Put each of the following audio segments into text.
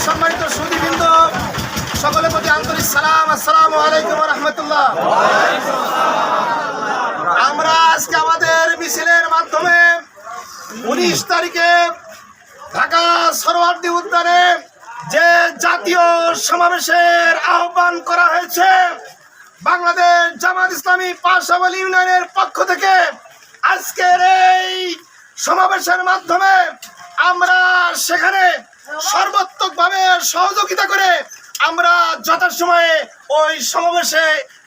সম্মানিত সুধীবৃন্দ, সকলের প্রতি আন্তরিক সালাম। আসসালামু আলাইকুম ওয়া রাহমাতুল্লাহ। আমরা আজকে আমাদের মিছিলের মাধ্যমে 19 তারিখে ঢাকা সরোয়ার্দী উদ্যানে যে জাতীয় সমাবেশের আহ্বান করা হয়েছে বাংলাদেশ জামাত ইসলামী পাশাবল ইউনিয়নের পক্ষ থেকে, আজকের এই সমাবেশের মাধ্যমে আমরা সেখানে সর্বাত্মকভাবে সহযোগিতা করে আমরা যথাসময়ে ওই সমাবেশে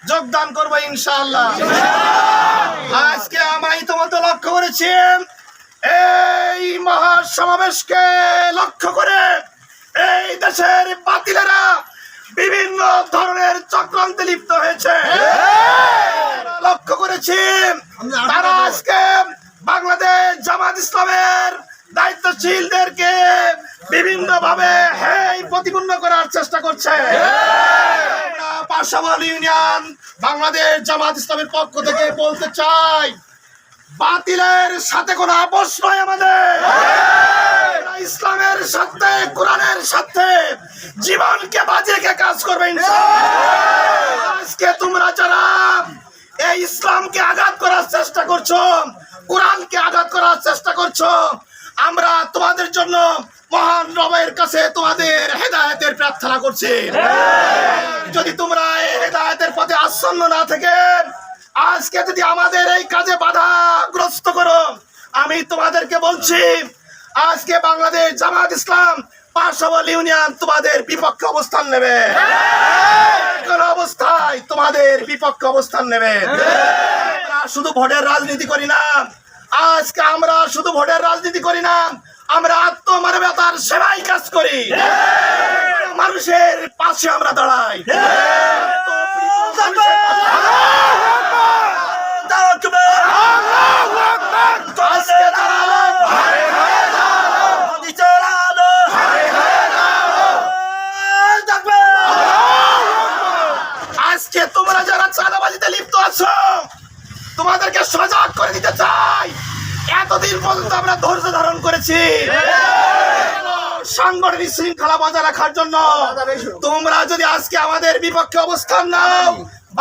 যোগদান করবো ইনশাআল্লাহ। আজকে আমরা ইতিমধ্যে লক্ষ্য করেছি এই মহা সমাবেশকে লক্ষ্য করে এই দেশের বাতিলেরা বিভিন্ন ধরনের চক্রান্তে লিপ্ত হয়েছে। লক্ষ্য করেছি তারা আজকে বাংলাদেশ জামাত ইসলামের দায়িত্বশীলদেরকে বিভিন্ন ভাবে প্রতিপন্ন করার চেষ্টা করছে। পাশাবল ইউনিয়ন বাংলাদেশ জামাত ইসলামের পক্ষ থেকে বলতে চাই, বাতিলের সাথে কোনো আপোষ নয় আমাদের। ইসলামের সাথে, কোরআনের সাথে জীবনকে বাজি রেখে কাজ করবে ইনশাআল্লাহ। আজকে তোমরা যারা এই ইসলামকে আঘাত করার চেষ্টা করছো, কোরআনকে আঘাত করার চেষ্টা করছো, আমরা তোমাদের জন্য মহান রবের কাছে তোমাদের হেদায়েতের প্রার্থনা করছি। যদি তোমরা এই হেদায়েতের পথে আচ্ছন্ন না থেকে আজকে যদি আমাদের এই কাজে বাধাগ্রস্ত করো, আমি তোমাদেরকে বলছি আজকে বাংলাদেশ জামাত ইসলাম পাশাবল ইউনিয়ন তোমাদের বিপক্ষে অবস্থান নেবে। কোন অবস্থায় তোমাদের বিপক্ষে অবস্থান নেবে। আমরা শুধু ভোটের রাজনীতি করি না, আজকে আমরা শুধু ভোটের রাজনীতি করি না, আমরা আত্মমানবতার সেবায় কাজ করি, মানুষের পাশে আমরা দাঁড়াই। আজকে তোমরা যারা চাঁদাবাজিতে লিপ্ত আছো তোমাদেরকে সজাগ করে দিতে চাই। এতদিন পর্যন্ত আমরা ধৈর্য ধারণ করেছি সাংগঠনিক শৃঙ্খলা বজায় রাখার জন্য। তোমরা যদি আজকে আমাদের বিপক্ষে অবস্থান নাও,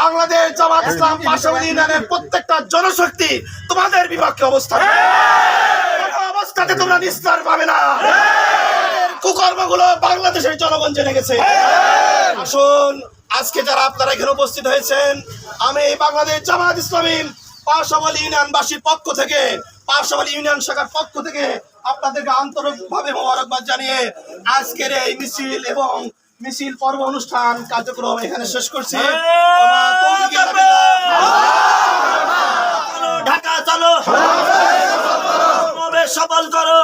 বাংলাদেশ জামাত ইসলাম পাশাবল ইউনিয়নের প্রত্যেকটা জনশক্তি তোমাদের বিপক্ষে অবস্থান অবস্থাতে তোমরা নিস্তার পাবে না। কুকর্মগুলো বাংলাদেশের জনগণ জেনে গেছে। আসুন আজকে যারা আপনারা এখানে উপস্থিত হয়েছেন, আমি বাংলাদেশ জামাত ইসলামী পাশাবল ইউনিয়নবাসীর পক্ষ থেকে, পাশাবল ইউনিয়ন শাখার পক্ষ থেকে আপনাদেরকে আন্তরিকভাবে মোবারকবাদ জানিয়ে আজকের এই মিছিল এবং মিছিল পর্ব অনুষ্ঠান কার্যক্রম এখানে শেষ করছি। ঢাকা চলো, সফল করো।